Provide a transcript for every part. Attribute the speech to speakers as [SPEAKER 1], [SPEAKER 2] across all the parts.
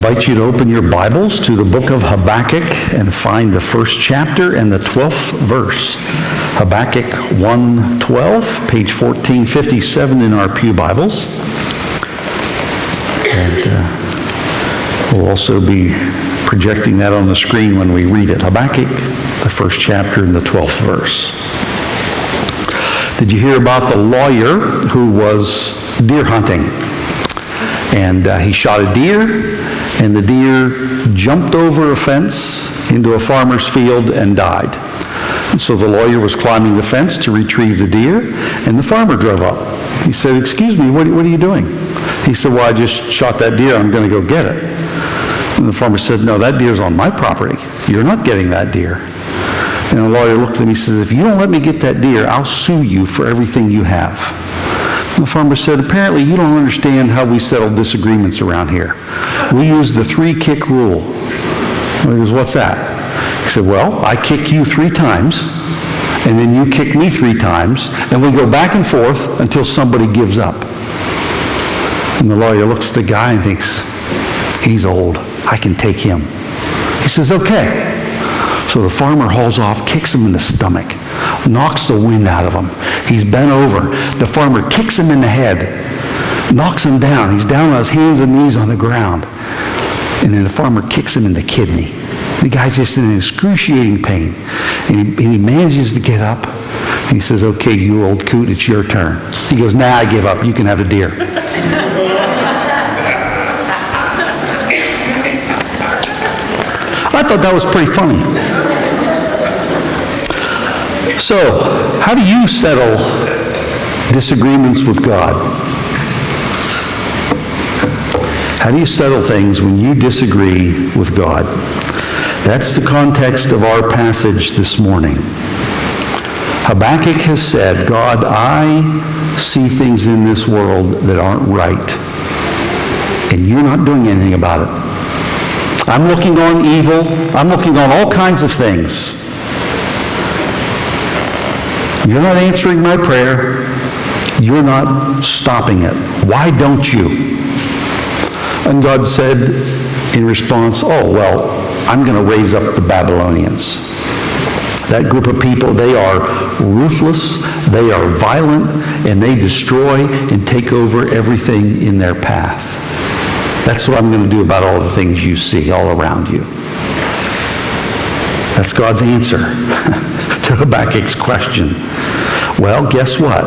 [SPEAKER 1] I invite you to open your Bibles to the book of Habakkuk and find the first chapter and the 12th verse. Habakkuk 1:12, page 1457 in our Pew Bibles. And we'll also be projecting that on the screen when we read it. Habakkuk, the first chapter and the 12th verse. Did you hear about the lawyer who was deer hunting? And he shot a deer, and the deer jumped over a fence into a farmer's field and died. And so the lawyer was climbing the fence to retrieve the deer, and the farmer drove up. He said, "Excuse me, what are you doing?" He said, "Well, I just shot that deer. I'm going to go get it." And the farmer said, "No, that deer's on my property. You're not getting that deer." And the lawyer looked at him. He says, "If you don't let me get that deer, I'll sue you for everything you have." And the farmer said, "Apparently you don't understand how we settle disagreements around here. We use the 3-kick rule." He goes, "What's that?" He said, "Well, I kick you 3 times, and then you kick me 3 times, and we go back and forth until somebody gives up." And the lawyer looks at the guy and thinks, "He's old. I can take him." He says, "Okay." So the farmer hauls off, kicks him in the stomach, knocks the wind out of him. He's bent over. The farmer kicks him in the head, knocks him down. He's down on his hands and knees on the ground. And then the farmer kicks him in the kidney. The guy's just in excruciating pain. And he manages to get up. And he says, "Okay, you old coot, it's your turn." He goes, "Nah, I give up. You can have the deer." I thought that was pretty funny. So, how do you settle disagreements with God? How do you settle things when you disagree with God? That's the context of our passage this morning. Habakkuk has said, "God, I see things in this world that aren't right, and you're not doing anything about it. I'm looking on evil. I'm looking on all kinds of things. You're not answering my prayer. You're not stopping it. Why don't you?" And God said in response, "Oh, well, I'm going to raise up the Babylonians." That group of people, they are ruthless, they are violent, and they destroy and take over everything in their path. That's what I'm going to do about all the things you see all around you. That's God's answer to Habakkuk's question. Well, guess what?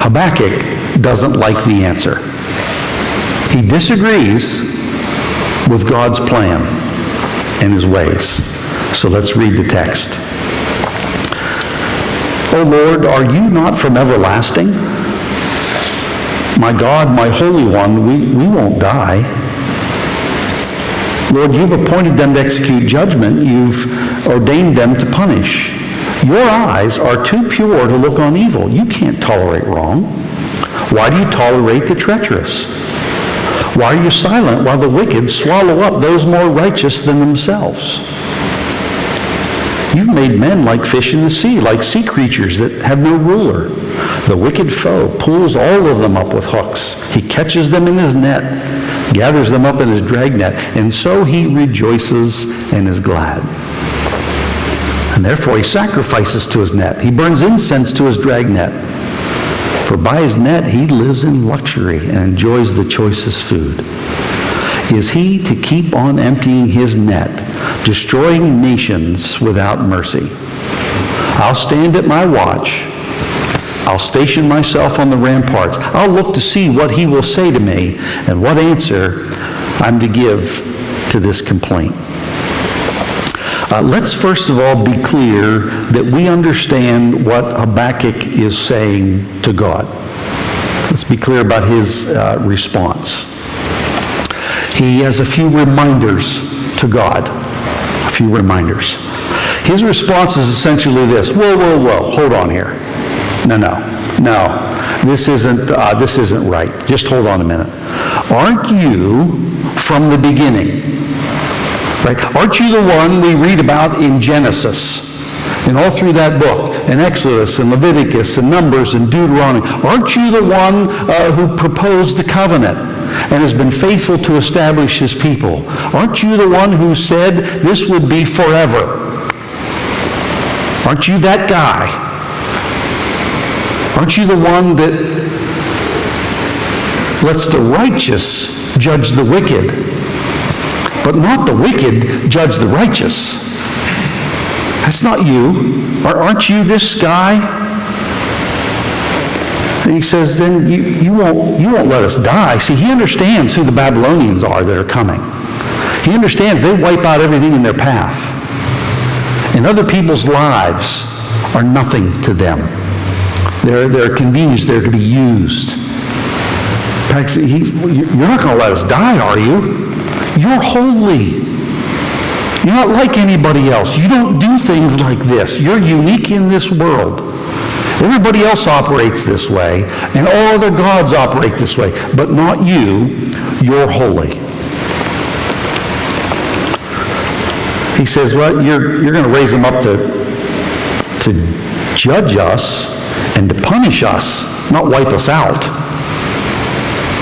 [SPEAKER 1] Habakkuk doesn't like the answer. He disagrees with God's plan and his ways. So let's read the text. "O Lord, are you not from everlasting? My God, my Holy One, we won't die. Lord, you've appointed them to execute judgment. You've ordained them to punish. Your eyes are too pure to look on evil. You can't tolerate wrong. Why do you tolerate the treacherous? Why are you silent while the wicked swallow up those more righteous than themselves? You've made men like fish in the sea, like sea creatures that have no ruler. The wicked foe pulls all of them up with hooks. He catches them in his net, gathers them up in his dragnet, and so he rejoices and is glad. And therefore he sacrifices to his net. He burns incense to his dragnet. For by his net he lives in luxury and enjoys the choicest food. Is he to keep on emptying his net, destroying nations without mercy? I'll stand at my watch. I'll station myself on the ramparts. I'll look to see what he will say to me and what answer I'm to give to this complaint." Let's first of all be clear that we understand what Habakkuk is saying to God. Let's be clear about his response. He has a few reminders to God. A few reminders. His response is essentially this: whoa, hold on here. No, this isn't right. Just hold on a minute. Aren't you from the beginning? Right? Aren't you the one we read about in Genesis and all through that book, and Exodus and Leviticus and Numbers and Deuteronomy? Aren't you the one who proposed the covenant and has been faithful to establish his people. Aren't you the one who said this would be forever? Aren't you that guy? Aren't you the one that lets the righteous judge the wicked, but not the wicked judge the righteous? That's not you. Aren't you this guy? And he says, then you won't let us die. See, he understands who the Babylonians are that are coming. He understands they wipe out everything in their path. And other people's lives are nothing to them. They're convenience. They're to be used. You're not going to let us die, are you? You're holy. You're not like anybody else. You don't do things like this. You're unique in this world. Everybody else operates this way, and all other gods operate this way, but not you. You're holy. He says, well, you're going to raise them up to judge us and to punish us, not wipe us out.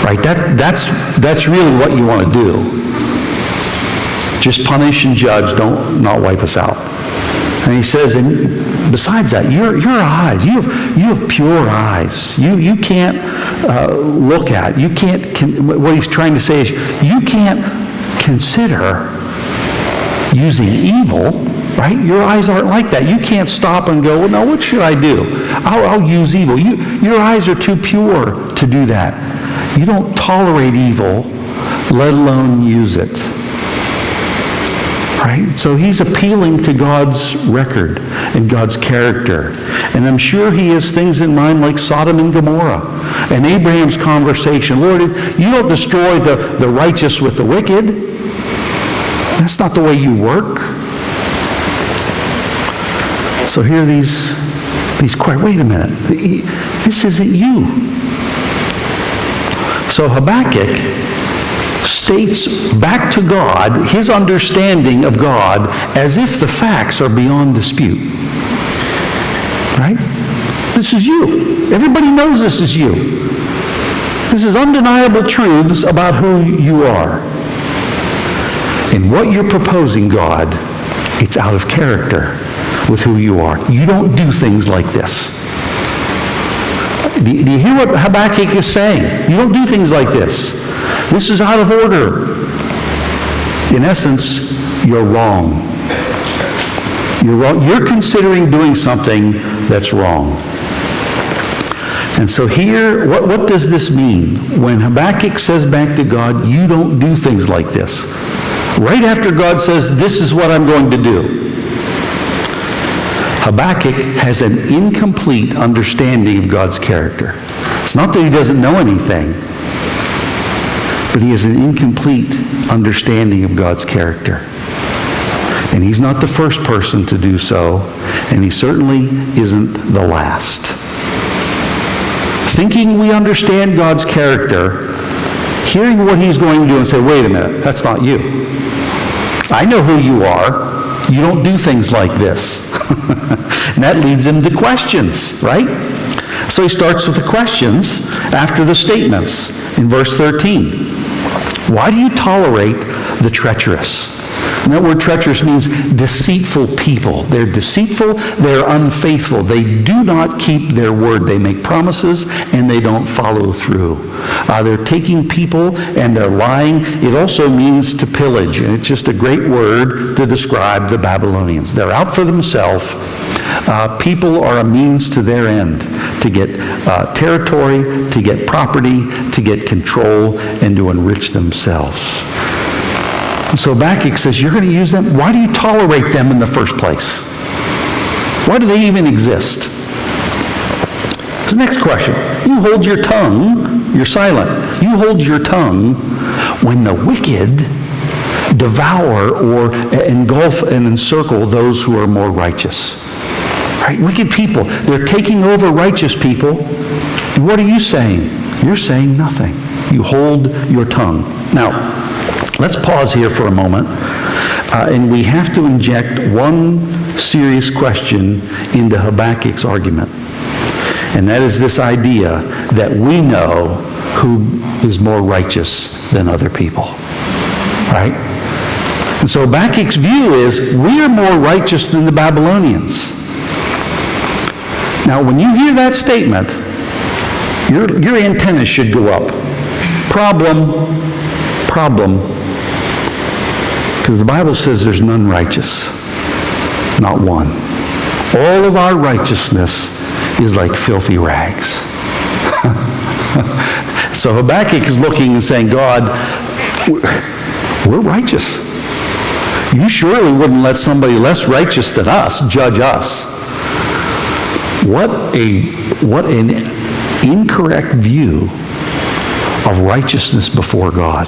[SPEAKER 1] Right? That's really what you want to do. Just punish and judge, not wipe us out. And he says, and besides that, your eyes, you have pure eyes. You can't look at, you can't, what he's trying to say is, you can't consider using evil, right? Your eyes aren't like that. You can't stop and go, well, now what should I do? I'll use evil. Your eyes are too pure to do that. You don't tolerate evil, let alone use it. Right? So he's appealing to God's record and God's character. And I'm sure he has things in mind like Sodom and Gomorrah and Abraham's conversation. Lord, you don't destroy the righteous with the wicked. That's not the way you work. So here are these questions. Wait a minute. This isn't you. So Habakkuk states back to God his understanding of God as if the facts are beyond dispute. Right? This is you. Everybody knows this is you. This is undeniable truths about who you are. And what you're proposing, God, it's out of character with who you are. You don't do things like this. Do you hear what Habakkuk is saying? You don't do things like this. This is out of order. In essence, you're wrong. You're wrong. You're considering doing something that's wrong. And so here, what does this mean? When Habakkuk says back to God, you don't do things like this. Right after God says, this is what I'm going to do. Habakkuk has an incomplete understanding of God's character. It's not that he doesn't know anything, but he has an incomplete understanding of God's character. And he's not the first person to do so, and he certainly isn't the last. Thinking we understand God's character, hearing what he's going to do and say, wait a minute, that's not you. I know who you are. You don't do things like this. And that leads him to questions, right? So he starts with the questions after the statements in verse 13. Why do you tolerate the treacherous? And that word treacherous means deceitful people. They're deceitful, they're unfaithful. They do not keep their word. They make promises and they don't follow through. They're taking people and they're lying. It also means to pillage, and it's just a great word to describe the Babylonians. They're out for themselves. People are a means to their end, to get territory, to get property, to get control, and to enrich themselves. So Habakkuk says, you're going to use them? Why do you tolerate them in the first place? Why do they even exist? This is the next question. You hold your tongue, you're silent. You hold your tongue when the wicked devour or engulf and encircle those who are more righteous. Right? Wicked people, they're taking over righteous people. And what are you saying? You're saying nothing. You hold your tongue. Now, let's pause here for a moment, and we have to inject one serious question into Habakkuk's argument. And that is this idea that we know who is more righteous than other people. Right? And so Habakkuk's view is, we are more righteous than the Babylonians. Now, when you hear that statement, your antennas should go up. Problem. Because the Bible says there's none righteous. Not one. All of our righteousness is like filthy rags. So Habakkuk is looking and saying, God, we're righteous. You surely wouldn't let somebody less righteous than us judge us. What an incorrect view of righteousness before God.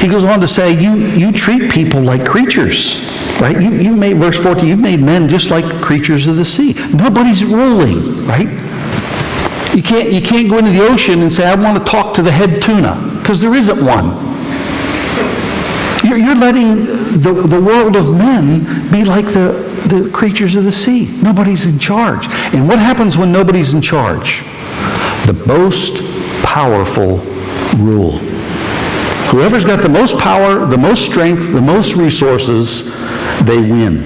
[SPEAKER 1] He goes on to say, you treat people like creatures, right? You made, verse 14, you've made men just like creatures of the sea. Nobody's ruling, right? You can't go into the ocean and say, I want to talk to the head tuna, because there isn't one. You're letting the world of men be like the creatures of the sea. Nobody's in charge. And what happens when nobody's in charge? The most powerful rule. Whoever's got the most power, the most strength, the most resources, they win.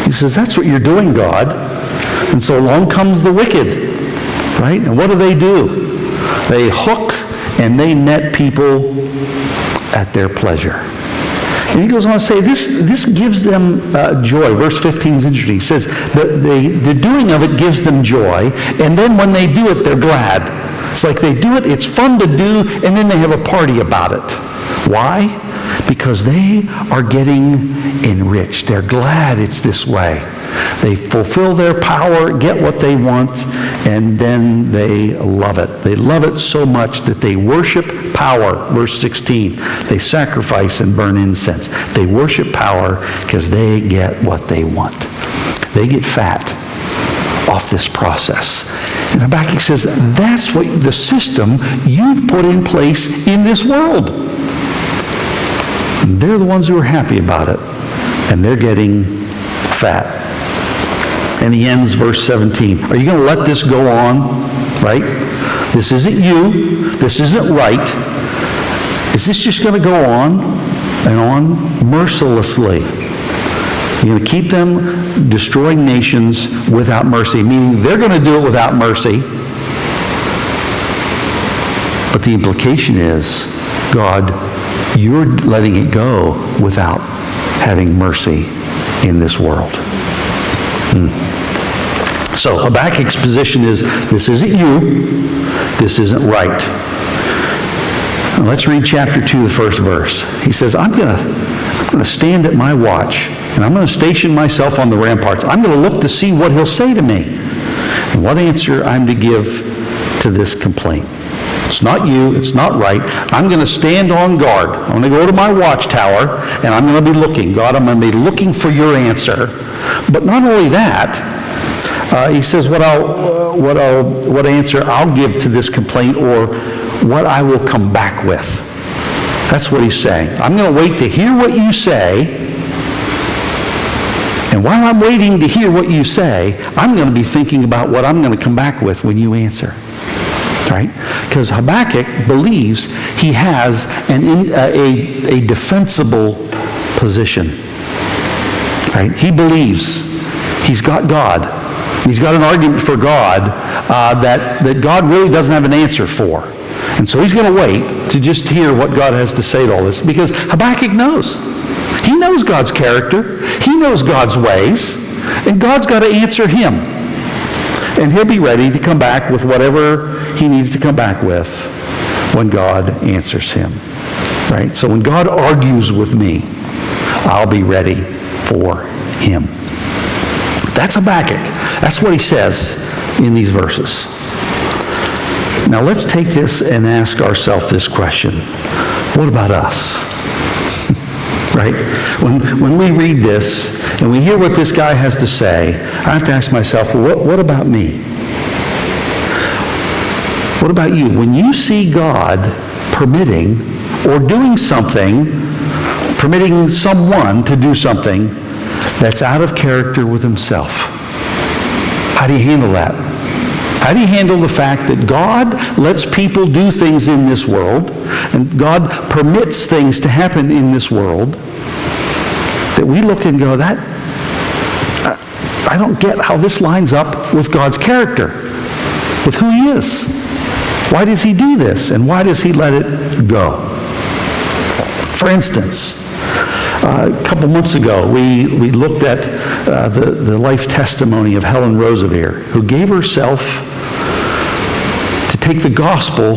[SPEAKER 1] He says, that's what you're doing, God. And so along comes the wicked, right? And what do? They hook and they net people at their pleasure. And he goes on to say, this gives them joy. Verse 15 is interesting. He says, the doing of it gives them joy, and then when they do it, they're glad. It's like they do it, it's fun to do, and then they have a party about it. Why? Because they are getting enriched. They're glad it's this way. They fulfill their power, get what they want, and then they love it. They love it so much that they worship power. Verse 16, they sacrifice and burn incense. They worship power because they get what they want. They get fat off this process. And Habakkuk says, that's what the system you've put in place in this world. And they're the ones who are happy about it. And they're getting fat. And he ends verse 17. Are you going to let this go on? Right? This isn't you. This isn't right. Is this just going to go on and on mercilessly? You're going to keep them destroying nations without mercy, meaning they're going to do it without mercy. But the implication is, God, you're letting it go without having mercy in this world. So Habakkuk's position is, this isn't you, this isn't right. Now let's read chapter 2, the first verse. He says, I'm going to stand at my watch, and I'm going to station myself on the ramparts. I'm going to look to see what he'll say to me, and what answer I'm to give to this complaint. It's not you, it's not right. I'm going to stand on guard. I'm going to go to my watchtower, and I'm going to be looking. God, I'm going to be looking for your answer. But not only that, he says what answer I'll give to this complaint, or what I will come back with. That's what he's saying. I'm going to wait to hear what you say, and while I'm waiting to hear what you say, I'm going to be thinking about what I'm going to come back with when you answer. Right? Because Habakkuk believes he has a defensible position. Right? He believes he's got God. He's got an argument for God that God really doesn't have an answer for. And so he's going to wait to just hear what God has to say to all this, because Habakkuk knows. He knows God's character. He knows God's ways. And God's got to answer him. And he'll be ready to come back with whatever he needs to come back with when God answers him. Right? So when God argues with me, I'll be ready for him. That's Habakkuk. That's what he says in these verses. Now let's take this and ask ourselves this question. What about us? Right? When we read this and we hear what this guy has to say, I have to ask myself, well, what about me? What about you? When you see God permitting or doing something, permitting someone to do something that's out of character with himself, How do you handle that? How do you handle the fact that God lets people do things in this world, and God permits things to happen in this world, that we look and go, I don't get how this lines up with God's character, with who he is. Why does he do this, and why does he let it go? For instance, a couple months ago, we looked at the life testimony of Helen Roseveare, who gave herself to take the gospel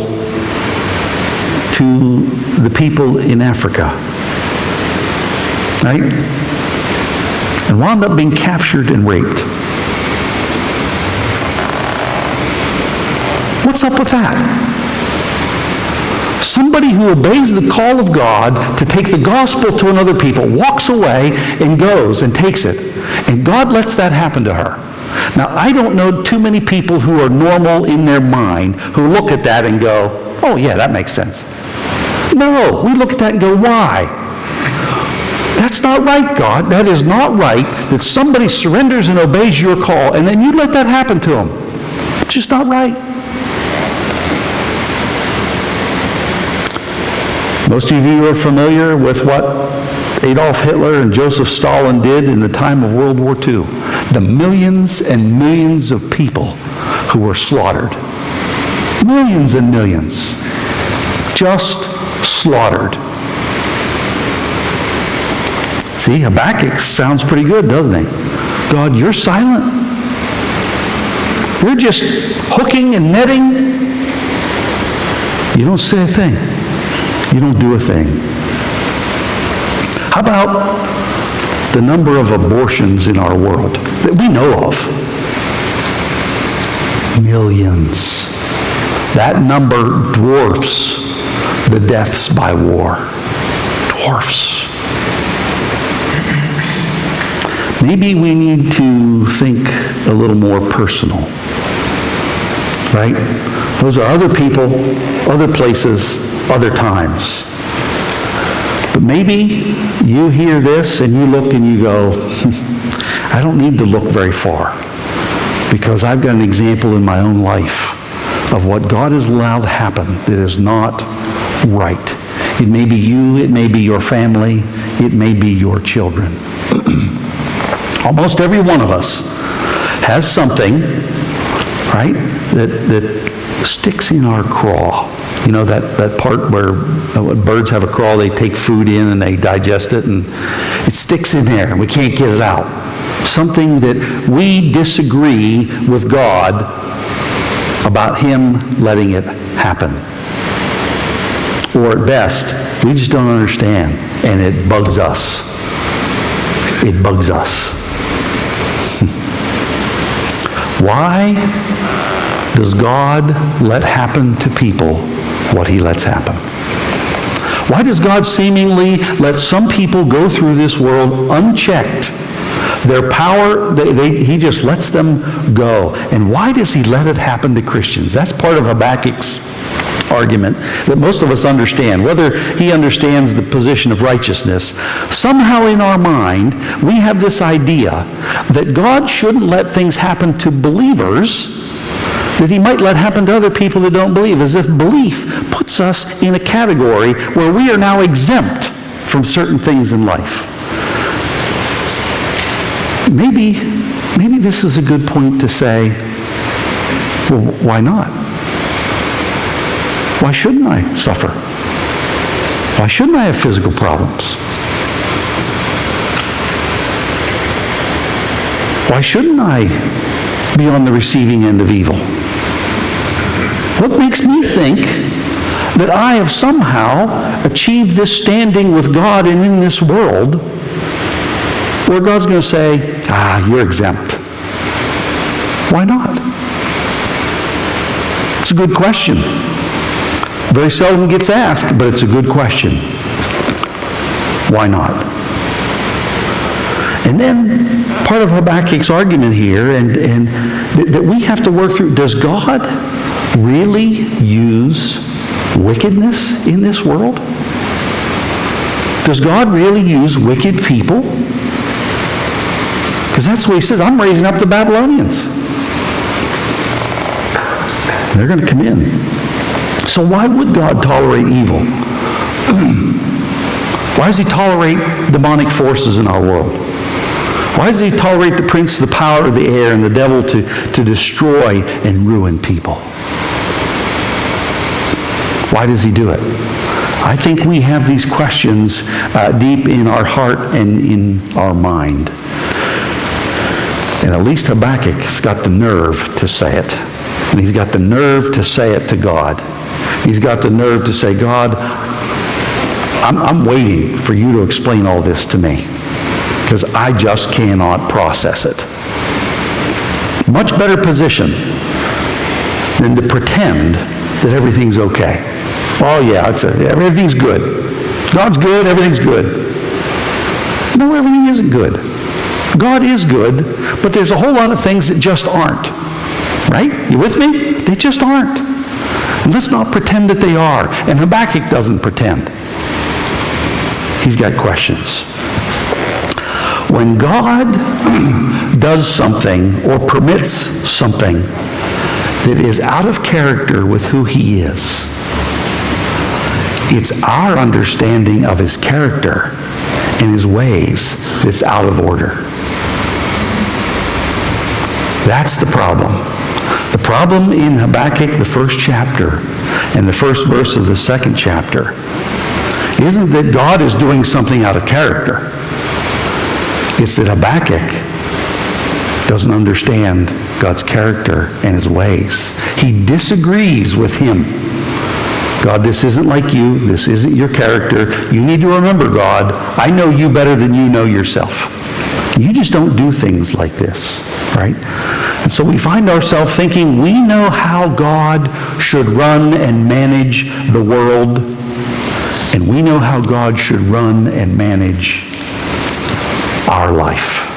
[SPEAKER 1] to the people in Africa, right? And wound up being captured and raped. What's up with that? Somebody who obeys the call of God to take the gospel to another people walks away and goes and takes it. And God lets that happen to her. Now, I don't know too many people who are normal in their mind who look at that and go, oh yeah, that makes sense. No, we look at that and go, why? That's not right, God. That is not right that somebody surrenders and obeys your call and then you let that happen to them. It's just not right. Most of you are familiar with what Adolf Hitler and Joseph Stalin did in the time of World War II. The millions and millions of people who were slaughtered. Millions and millions. Just slaughtered. See, Habakkuk sounds pretty good, doesn't he? God, you're silent. You're just hooking and netting. You don't say a thing. You don't do a thing. How about the number of abortions in our world that we know of? Millions. That number dwarfs the deaths by war. Dwarfs. Maybe we need to think a little more personal. Right? Those are other people, other places, other times. But maybe you hear this and you look and you go, I don't need to look very far because I've got an example in my own life of what God has allowed to happen that is not right. It may be you, it may be your family, it may be your children. Almost every one of us has something, right, that sticks in our craw. You know, that part where birds have a craw, they take food in and they digest it, and it sticks in there and we can't get it out. Something that we disagree with God about him letting it happen. Or at best, we just don't understand, and it bugs us. It bugs us. Why does God let happen to people what he lets happen? Why does God seemingly let some people go through this world unchecked? Their power, he just lets them go. And why does he let it happen to Christians? That's part of Habakkuk's argument that most of us understand. Whether he understands the position of righteousness, somehow in our mind, we have this idea that God shouldn't let things happen to believers that he might let happen to other people that don't believe, as if belief puts us in a category where we are now exempt from certain things in life. Maybe this is a good point to say, well, why not? Why shouldn't I suffer? Why shouldn't I have physical problems? Why shouldn't I be on the receiving end of evil? What makes me think that I have somehow achieved this standing with God and in this world where God's going to say, you're exempt? Why not? It's a good question. Very seldom gets asked, but it's a good question. Why not? And then part of Habakkuk's argument here, and that we have to work through, does God really use wickedness in this world? Does God really use wicked people? Because that's what he says, I'm raising up the Babylonians. They're going to come in. So why would God tolerate evil? Why does he tolerate demonic forces in our world? Why does he tolerate the prince, the power of the air, and the devil to destroy and ruin people? Why does he do it? I think we have these questions deep in our heart and in our mind. And at least Habakkuk's got the nerve to say it. And he's got the nerve to say it to God. He's got the nerve to say, God, I'm waiting for you to explain all this to me, because I just cannot process it. Much better position than to pretend that everything's okay. Oh yeah, everything's good. God's good, everything's good. No, everything isn't good. God is good, but there's a whole lot of things that just aren't. Right? You with me? They just aren't. And let's not pretend that they are. And Habakkuk doesn't pretend. He's got questions. When God does something or permits something that is out of character with who he is, it's our understanding of his character and his ways that's out of order. That's the problem. The problem in Habakkuk, the first chapter, and the first verse of the second chapter, isn't that God is doing something out of character. It's that Habakkuk doesn't understand God's character and his ways. He disagrees with him. God, this isn't like you. This isn't your character. You need to remember, God, I know you better than you know yourself. You just don't do things like this, right? And so we find ourselves thinking we know how God should run and manage the world, and we know how God should run and manage our life.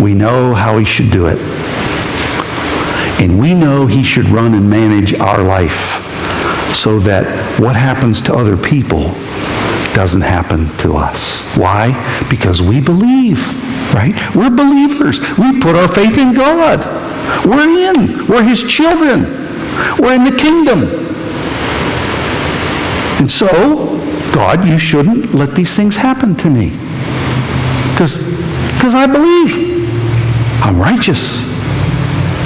[SPEAKER 1] We know how he should do it. And we know he should run and manage our life so that what happens to other people doesn't happen to us. Why? Because we believe, right? We're believers. We put our faith in God. We're in. We're his children. We're in the kingdom. And so, God, you shouldn't let these things happen to me. Because I believe I'm righteous.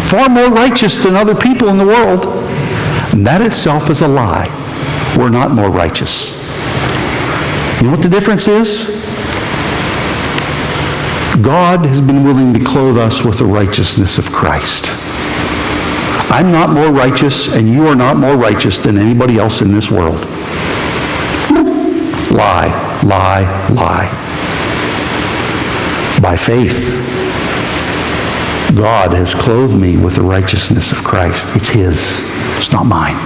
[SPEAKER 1] Far more righteous than other people in the world. And that itself is a lie. We're not more righteous. You know what the difference is? God has been willing to clothe us with the righteousness of Christ. I'm not more righteous, and you are not more righteous than anybody else in this world. Lie, lie, lie. By faith, God has clothed me with the righteousness of Christ. It's his. It's not mine.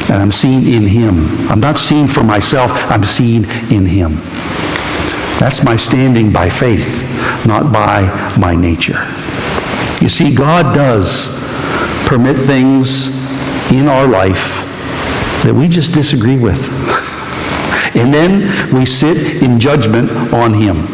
[SPEAKER 1] And I'm seen in him. I'm not seen for myself. I'm seen in him. That's my standing by faith, not by my nature. You see, God does permit things in our life that we just disagree with. And then we sit in judgment on him.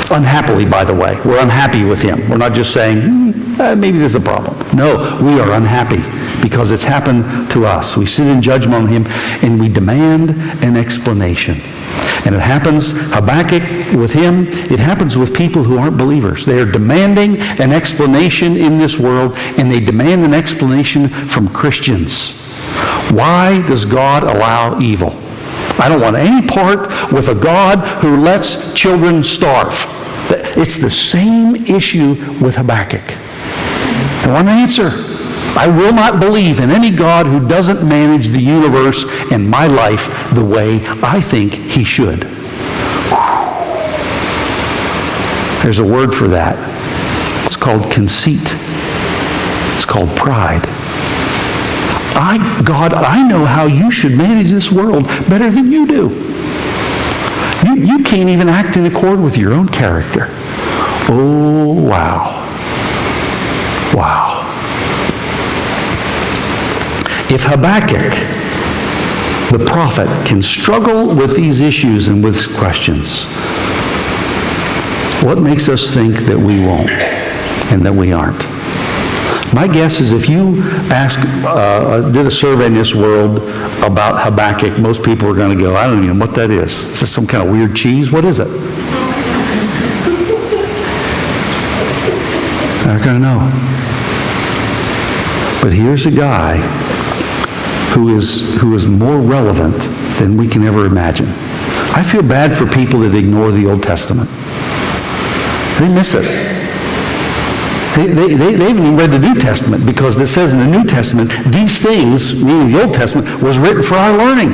[SPEAKER 1] Unhappily, by the way. We're unhappy with him. We're not just saying, maybe there's a problem. No, we are unhappy because it's happened to us. We sit in judgment on him and we demand an explanation. And it happens, Habakkuk with him, it happens with people who aren't believers. They are demanding an explanation in this world, and they demand an explanation from Christians. Why does God allow evil? I don't want any part with a God who lets children starve. It's the same issue with Habakkuk. I want an answer. I will not believe in any God who doesn't manage the universe and my life the way I think he should. There's a word for that. It's called conceit. It's called pride. God, I know how you should manage this world better than you do. You can't even act in accord with your own character. Oh, wow. Wow. If Habakkuk, the prophet, can struggle with these issues and with questions, what makes us think that we won't and that we aren't? My guess is if you did a survey in this world about Habakkuk, most people are going to go, I don't even know what that is. Is this some kind of weird cheese? What is it? They're not going to know. But here's a guy who is more relevant than we can ever imagine. I feel bad for people that ignore the Old Testament. They miss it. They haven't even read the New Testament, because it says in the New Testament, these things, meaning the Old Testament, was written for our learning.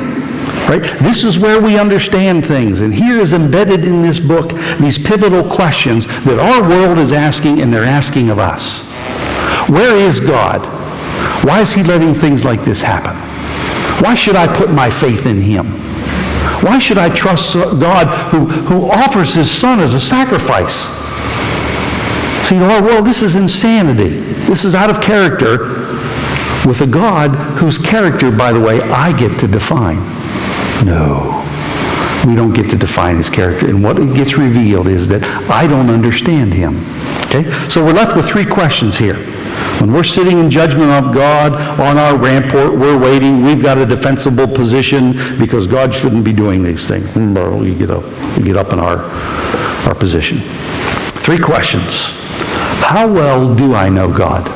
[SPEAKER 1] Right? This is where we understand things. And here is embedded in this book these pivotal questions that our world is asking, and they're asking of us. Where is God? Why is he letting things like this happen? Why should I put my faith in him? Why should I trust God who offers his son as a sacrifice? See, our world, this is insanity. This is out of character with a God whose character, by the way, I get to define. No, we don't get to define his character. And what gets revealed is that I don't understand him. Okay? So we're left with three questions here. When we're sitting in judgment of God on our rampart, we're waiting, we've got a defensible position because God shouldn't be doing these things. We get up in our position. Three questions. How well do I know God?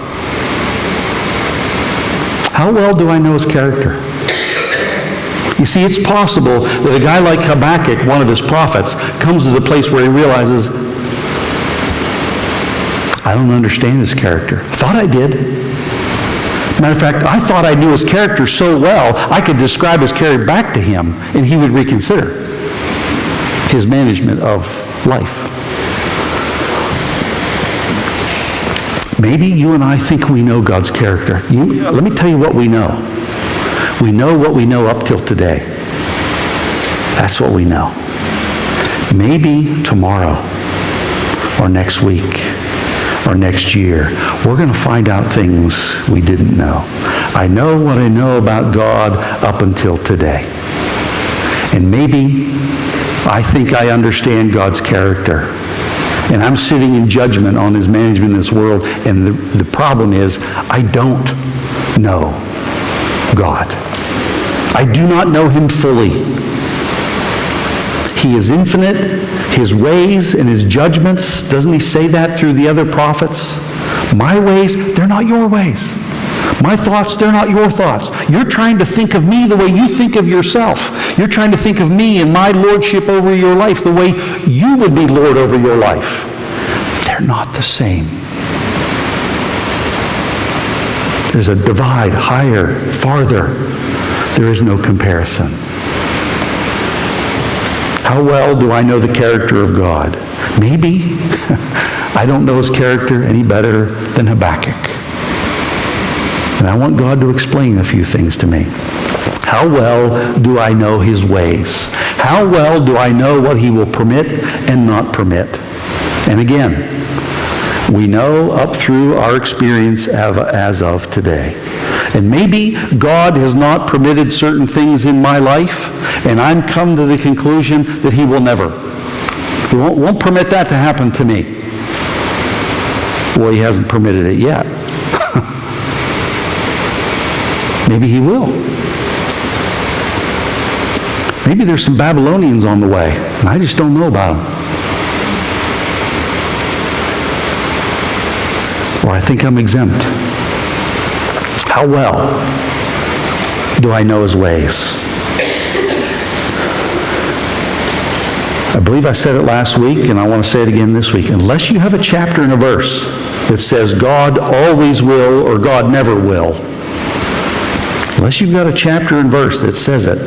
[SPEAKER 1] How well do I know his character? You see, it's possible that a guy like Habakkuk, one of his prophets, comes to the place where he realizes, I don't understand his character. I thought I did. Matter of fact, I thought I knew his character so well, I could describe his character back to him, and he would reconsider his management of life. Maybe you and I think we know God's character. Let me tell you what we know. We know what we know up till today. That's what we know. Maybe tomorrow or next week or next year, we're going to find out things we didn't know. I know what I know about God up until today. And maybe I think I understand God's character. And I'm sitting in judgment on his management in this world. And the problem is, I don't know God. I do not know him fully. He is infinite. His ways and his judgments, doesn't he say that through the other prophets? My ways, they're not your ways. My thoughts, they're not your thoughts. You're trying to think of me the way you think of yourself. You're trying to think of me and my lordship over your life the way you would be Lord over your life. They're not the same. There's a divide, higher, farther. There is no comparison. How well do I know the character of God? Maybe I don't know his character any better than Habakkuk. And I want God to explain a few things to me. How well do I know his ways? How well do I know what he will permit and not permit? And again, we know up through our experience as of today. And maybe God has not permitted certain things in my life, and I'm come to the conclusion that he will never. He won't permit that to happen to me. Well, he hasn't permitted it yet. Maybe he will. Maybe there's some Babylonians on the way, and I just don't know about them. Or I think I'm exempt. How well do I know his ways? I believe I said it last week, and I want to say it again this week. Unless you have a chapter and a verse that says God always will or God never will, unless you've got a chapter and verse that says it,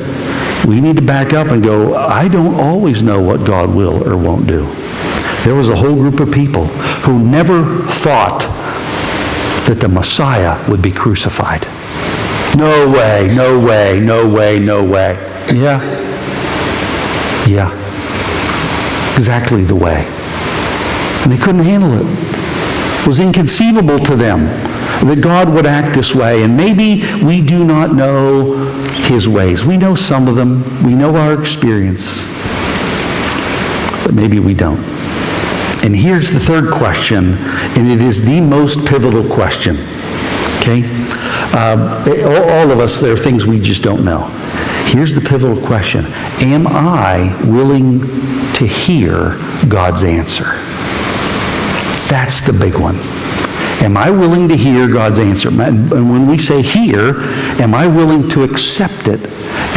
[SPEAKER 1] we need to back up and go, I don't always know what God will or won't do. There was a whole group of people who never thought that the Messiah would be crucified. No way, no way, no way, no way. Yeah. Exactly the way. And they couldn't handle it. It was inconceivable to them that God would act this way. And maybe we do not know his ways. We know some of them. We know our experience. But maybe we don't. And here's the third question, and it is the most pivotal question. Okay? All of us, there are things we just don't know. Here's the pivotal question. Am I willing to hear God's answer? That's the big one. Am I willing to hear God's answer? And when we say hear, am I willing to accept it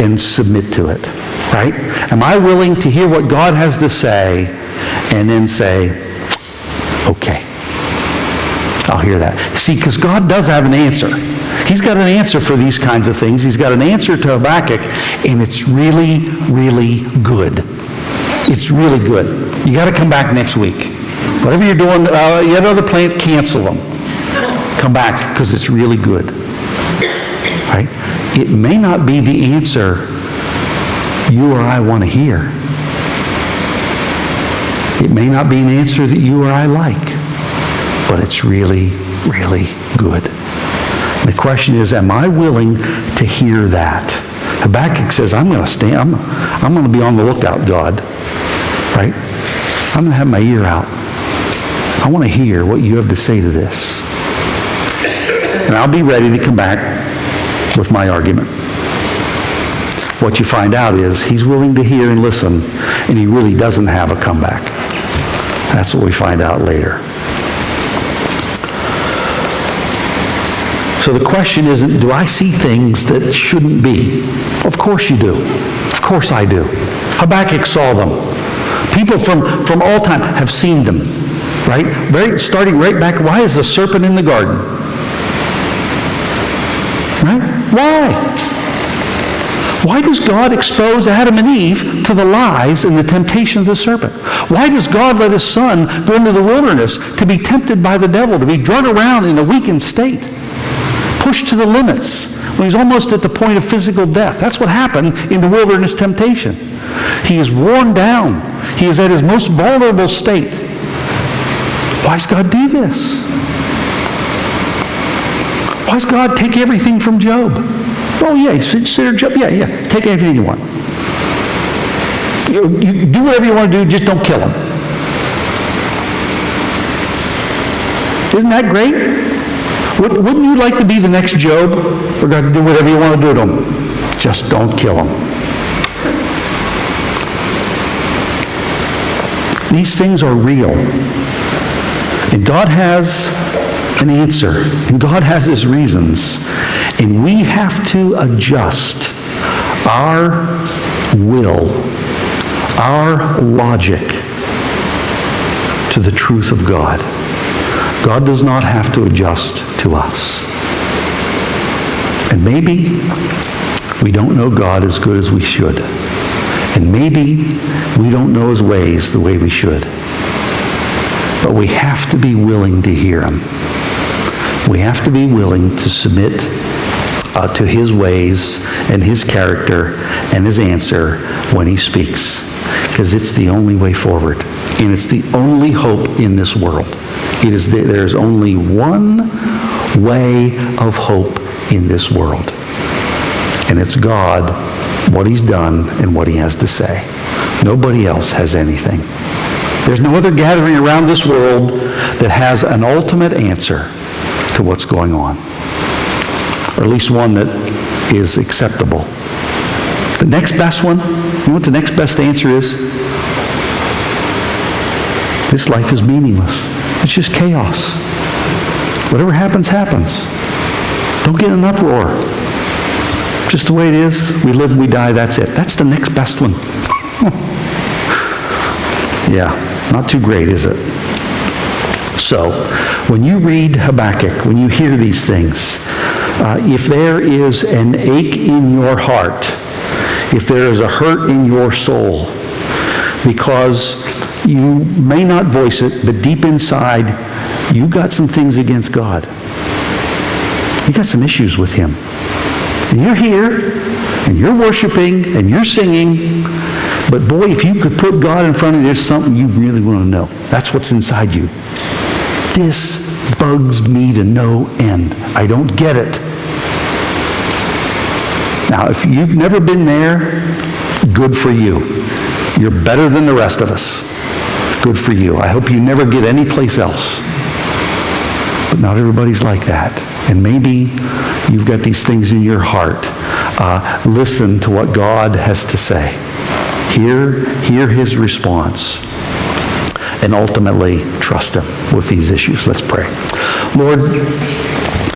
[SPEAKER 1] and submit to it? Right? Am I willing to hear what God has to say and then say, okay, I'll hear that. See, because God does have an answer. He's got an answer for these kinds of things. He's got an answer to Habakkuk, and it's really, really good. It's really good. You got to come back next week. Whatever you're doing, you have other plans, cancel them. Come back, because it's really good. Right? It may not be the answer you or I want to hear. It may not be an answer that you or I like, but it's really, really good. The question is, am I willing to hear that? Habakkuk says, I'm going to stand, I'm going to be on the lookout, God. Right? I'm going to have my ear out. I want to hear what you have to say to this. And I'll be ready to come back with my argument. What you find out is he's willing to hear and listen, and he really doesn't have a comeback. That's what we find out later. So the question isn't, do I see things that shouldn't be? Of course you do. Of course I do. Habakkuk saw them. People from all time have seen them. Right? Starting right back, why is the serpent in the garden? Right? Why? Why does God expose Adam and Eve to the lies and the temptation of the serpent? Why does God let his son go into the wilderness to be tempted by the devil, to be drug around in a weakened state, pushed to the limits when he's almost at the point of physical death? That's what happened in the wilderness temptation. He is worn down. He is at his most vulnerable state. Why does God do this? Why does God take everything from Job? Oh, yeah, consider Job. Yeah, take everything you want. You do whatever you want to do, just don't kill him. Isn't that great? Wouldn't you like to be the next Job? Or God, do whatever you want to do to him. Just don't kill him. These things are real. And God has an answer. And God has his reasons. And we have to adjust our will, our logic to the truth of God. God does not have to adjust to us. And maybe we don't know God as good as we should. And maybe we don't know his ways the way we should. But we have to be willing to hear him. We have to be willing to submit to his ways and his character and his answer when he speaks. Because it's the only way forward. And it's the only hope in this world. There's only one way of hope in this world. And it's God, what he's done, and what he has to say. Nobody else has anything. There's no other gathering around this world that has an ultimate answer to what's going on. Or at least one that is acceptable. The next best one, you know what the next best answer is? This life is meaningless. It's just chaos. Whatever happens, happens. Don't get in an uproar. Just the way it is, we live, we die, that's it. That's the next best one. Yeah, not too great, is it? So, when you read Habakkuk, when you hear these things, if there is an ache in your heart, if there is a hurt in your soul, because you may not voice it, but deep inside, you got some things against God. You got some issues with him. And you're here, and you're worshiping, and you're singing, but boy, if you could put God in front of you, there's something you really want to know. That's what's inside you. This bugs me to no end. I don't get it. Now, if you've never been there, good for you. You're better than the rest of us. Good for you. I hope you never get any place else. But not everybody's like that. And maybe you've got these things in your heart. Listen to what God has to say. Hear his response. And ultimately, trust him with these issues. Let's pray. Lord,